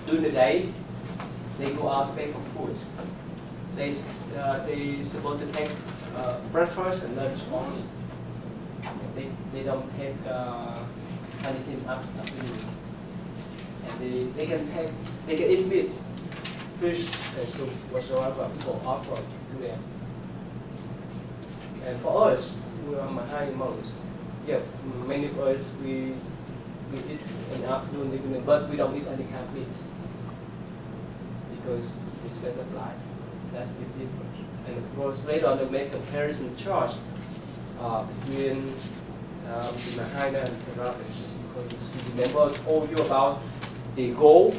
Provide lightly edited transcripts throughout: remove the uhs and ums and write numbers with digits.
during the day, they go out to beg for food. They supposed to take breakfast and lunch only. They don't take anything afternoon. And they can eat meat, fish, and soup, whatsoever people offer to them. And for us, we are Mahai monks. Yeah, many of us we eat in the afternoon, evening, but we don't eat any kind of meat because it's better life. That's the difference. And of course, later on, they make comparison chart between the Mahayana and Theravada. Because remember, I told you about the goal,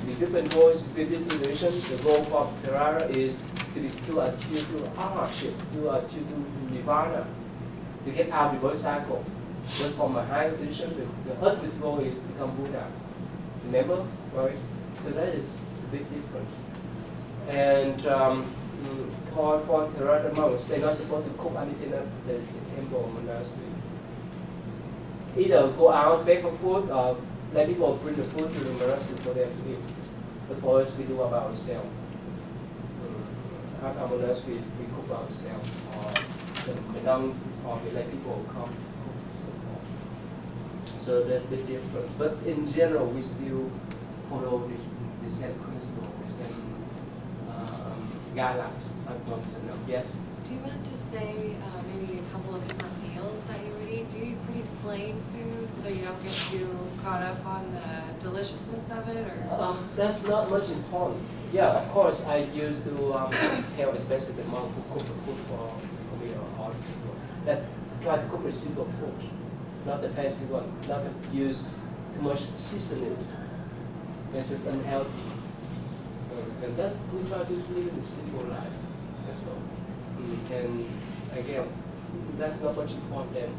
the different goals between this tradition. The goal for Theravada is to achieve to arhatship, to achieve to nirvana, to get out of the reverse cycle. But for Mahayana tradition, the ultimate goal is to become Buddha. Remember, right? So that is a big difference. And for Theravada monks, they're not supposed to cook anything at the temple or monastery. Either go out, beg for food, or let people bring the food to the monastery for them to eat. But for us, we do it by ourselves. At our monastery, we cook ourselves, or the monk, or we let people come cook and so forth. So that's a bit different. But in general, we still follow the same principle, the same guidelines. Yes? Do you want to say maybe a couple of different meals that you would eat? Do you eat pretty plain food so you don't get too caught up on the deliciousness of it? Or that's not much important. Yeah, of course, I used to tell especially the monk who cook the food for me or other people that try to cook a simple food, not the fancy one, not to use too much seasonings. This is unhealthy. And that's, we try to live a simple life. That's all. And again, that's not much important than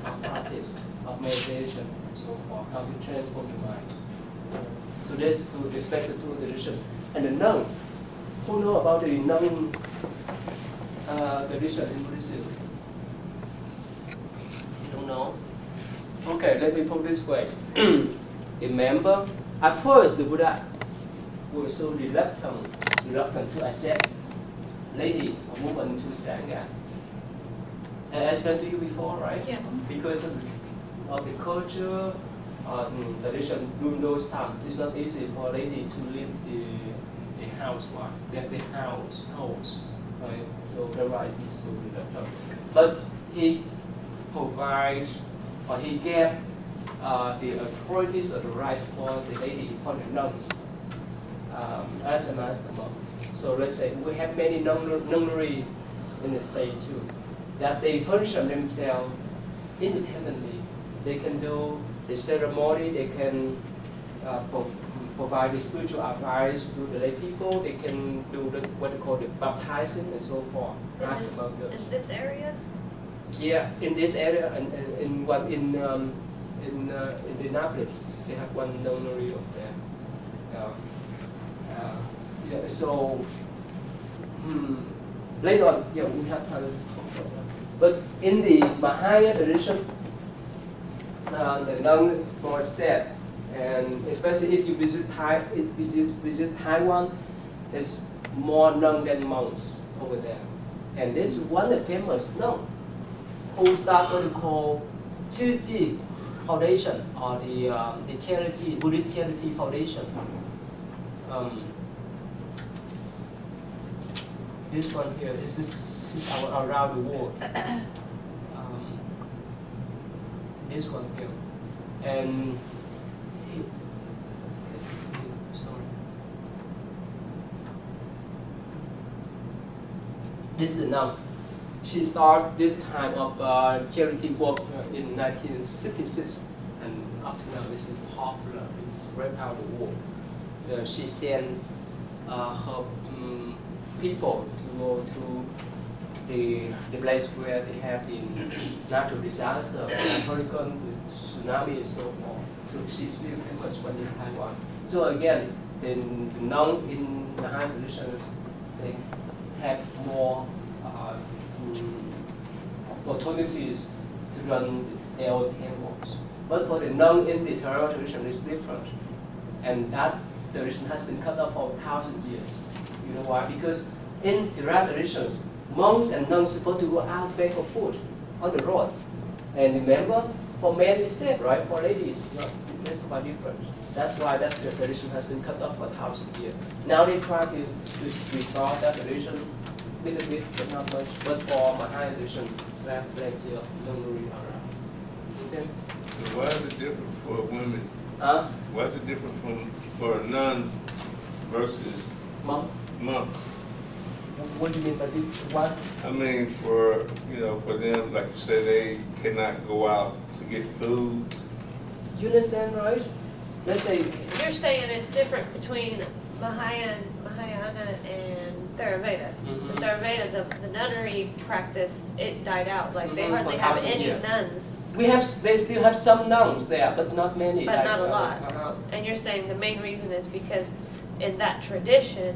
our practice of meditation and so forth, how to transform the mind. So this to respect the two traditions. And the nun, who know about the nun tradition in Buddhism? You don't know? Okay, let me put it this way. Remember, at first the Buddha was so reluctant to accept lady or woman to Sangha. And I explained to you before, right? Yeah. Because of the culture, tradition during those times, it's not easy for a lady to leave the housewife, the house, right? So that's why he's so reluctant. But he provides, or he gave the authorities or the right for the lady, for the nuns, as a master monk. So let's say we have many nunnery in the state too, that they function themselves independently. They can do the ceremony, they can provide the spiritual advice to the lay people, they can do what they call the baptizing and so forth. In this area? Yeah, in this area, and in Indianapolis, they have one nunnery up there. Yeah, so later on, yeah, we have time to talk about that. But in the Mahayana tradition, the nun more said, and especially if you visit Taiwan, there's more nuns than monks over there. And this is one famous nun who started what we call Chiji Foundation, or the charity, Buddhist Charity Foundation. This one here, this is around the world. This one here, and sorry, this is now. She started this kind of charity work in 1966, and up to now this is popular. It's spread out the world. She sent her people to go to the place where they have the natural disaster, the hurricane, the tsunami, and so forth. So she's very famous when in Taiwan. So again, the nun in the high traditions, they have more opportunities to run their own temples. But for the nun in the Theravada tradition, it's different. And that tradition has been cut off for 1,000 years. You know why? Because in Theravada traditions, monks and nuns are supposed to go out beg for food on the road. And remember, for men it's safe, right? For ladies, that's quite different. That's why that tradition has been cut off for 1,000 years. Now they try to restore that tradition a little bit, but not much. But for Mahayana tradition, we have plenty of memory around. Okay? So why is it different for women? Huh? Why is it different for nuns versus Monk? monks? What do you mean by this? What? I mean, for for them, like you said, they cannot go out to get food. You understand, right? Let's say, You're saying it's different between Mahayana and Theravada. Mhm. The Theravada, the nunnery practice, it died out. Like they Mhm, hardly for have 1,000 any years. nuns. they still have some nuns there, but not many. But not a lot. Uh-huh. And you're saying the main reason is because in that tradition,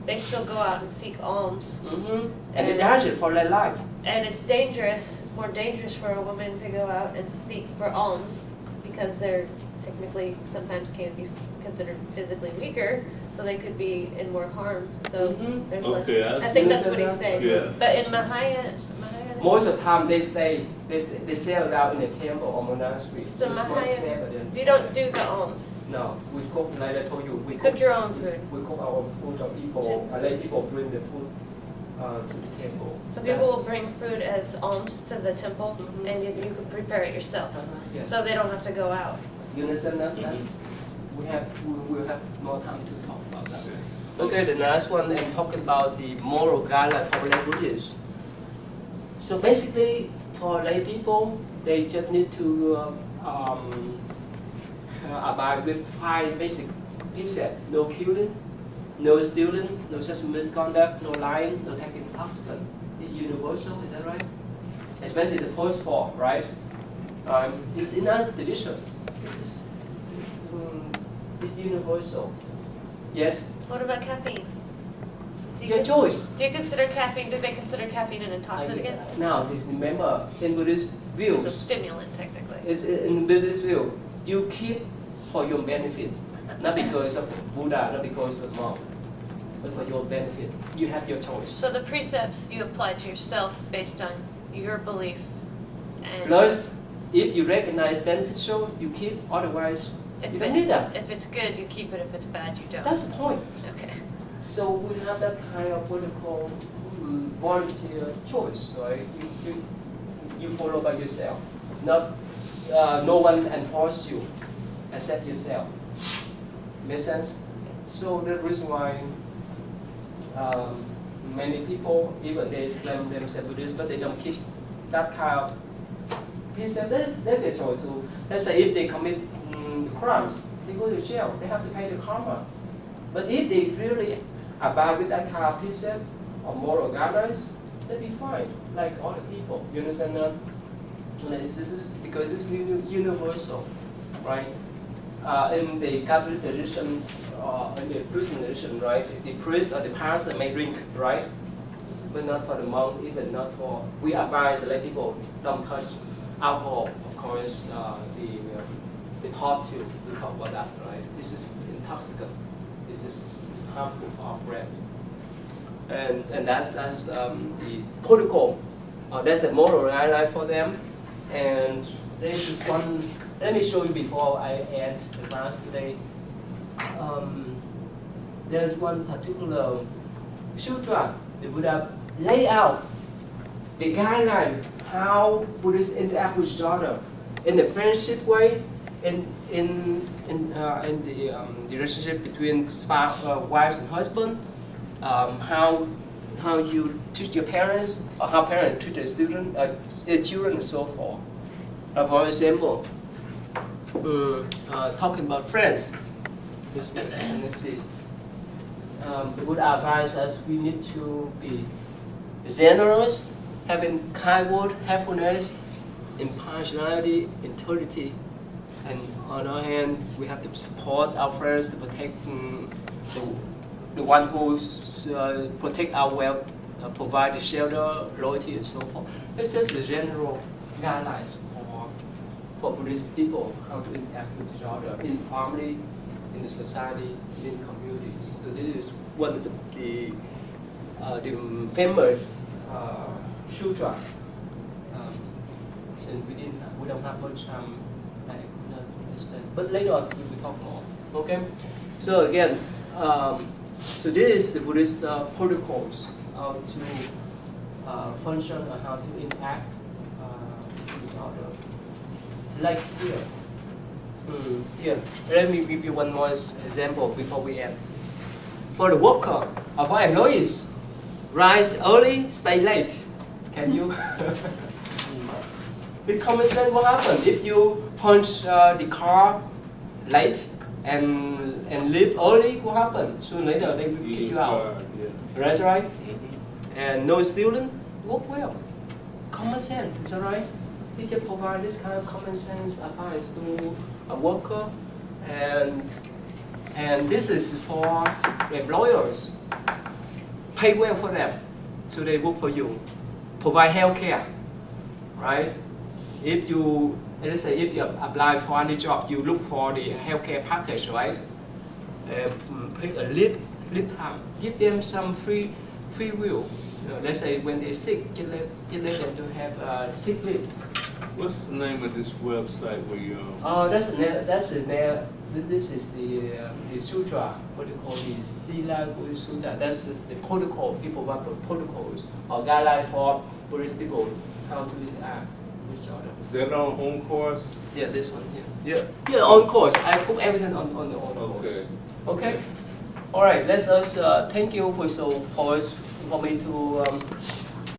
they still go out and seek alms. Mm-hmm. And they dance it for their life. And it's dangerous, it's more dangerous for a woman to go out and seek for alms because they're technically sometimes can be considered physically weaker, so they could be in more harm. So Mhm. there's Okay, less. I I think see. that's what he's saying. Yeah. But in Mahayana, Most of the time they stay around in a temple or monastery. So it's more safe Mahayana, than. you don't do the alms. No, we cook, like I told you, we You cook your own food. We cook our own food, or people, let people bring the food to the temple. So people will bring food as alms to the temple, Mhm. and you can prepare it yourself. Yes. So they don't have to go out. You understand that? That's, we will have more time to talk about that. Okay, the last one, I'm talking about the moral guideline for lay Buddhists. So basically, for lay people, they just need to abide with 5 basic precepts: no killing, no stealing, no sexual misconduct, no lying, no taking intoxicant. It's universal, is that right? Especially the first 4, right? It's in other traditions. It's universal. Yes? What about caffeine? Your choice. Do you consider caffeine, do they consider caffeine an intoxicant? Now, remember, in Buddhist It's a views, stimulant, technically. it's in Buddhist view, you keep for your benefit, not because of Buddha, not because of monk, but for your benefit. You have your choice. So the precepts you apply to yourself based on your belief and Plus, if you recognize beneficial, you keep, otherwise, you don't need that. if it's good, you keep it. If it's bad, you don't. That's the point. Okay. So we have that kind of what we call volunteer choice, right? You follow by yourself. Not no one enforce you, except yourself. Make sense? So the reason why many people, even they claim themselves Buddhist, but they don't keep that kind of precept. That's their choice too. Let's say if they commit crimes, they go to jail. They have to pay the karma. But if they really abide with that kind of precept or moral guidelines, they'll be fine, like other people. You understand that? This is because it's universal, right? In the Catholic tradition, in the Christian tradition, right? The priest or the pastor may drink, right? But not for the monk, even not for. We advise the lay people don't touch alcohol, of course. The pot too. We talk about that, right? This is intoxicant. This is harmful for our breath. And that's the protocol. That's the moral guideline for them. And there's this one. Let me show you before I end the class today. There's one particular sutra the Buddha laid out the guideline how Buddhists interact with each other in the friendship way, in the relationship between wives and husband, how you treat your parents, or how parents treat their children, and so forth. For example, talking about friends. Let's see. The Buddha advises us we need to be generous, having kind word, helpfulness, impartiality, integrity, and on our hand, we have to support our friends to protect the one who protect our wealth, provide the shelter, loyalty, and so forth. It's just the general guidelines for Buddhist people how to interact with each other in family, in the society, in communities. So this is one of the famous sutra. Since we don't have much time, I could explain. But later on we will talk more. Okay. So again, so this is the Buddhist protocols how to function or how to interact with each other. Like here. Here, let me give you one more example before we end. For the worker, or for employees, rise early, stay late. Can you? With common sense, what happens if you punch the car late and leave early? What happens? Sooner or later they will kick you out. Yeah. That's right. Mhm. And no student work well. Common sense, is that right? We can provide this kind of common sense advice to a worker, and this is for employers. Pay well for them, so they work for you. Provide health care, right? If you, let's say, if you apply for any job, you look for the healthcare package, right? Pick a leave time. Give them some free will. You know, let's say when they're sick, just let them to have sick leave. What's the name of this website where you? Oh, that's this is the sutra, what you call the Sila Guru Sutra. That's just the protocol. People want protocols or guidelines for Buddhist people how to interact with each other. Is that on course? Yeah, this one here. Yeah, on course. I put everything on the on course. Okay. Okay. All right. Let's us thank you for me to